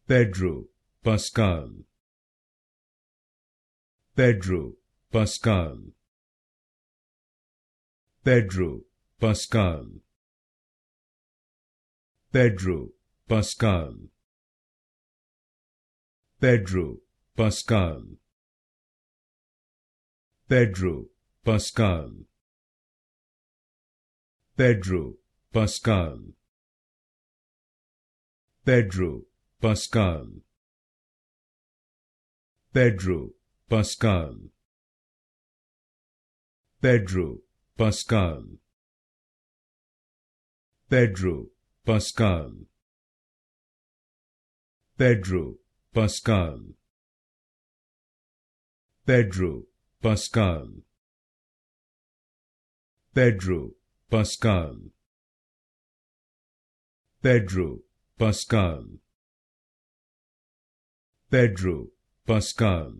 Pedro Pascal, Pedro Pascal, Pedro Pascal, Pedro Pascal, Pedro Pascal, Pedro Pascal, Pedro Pascal, Pedro Pascal, Pedro Pascal, Pedro Pascal, Pedro Pascal, Pedro Pascal, Pedro Pascal, Pedro Pascal, Pedro Pascal, Pedro Pascal,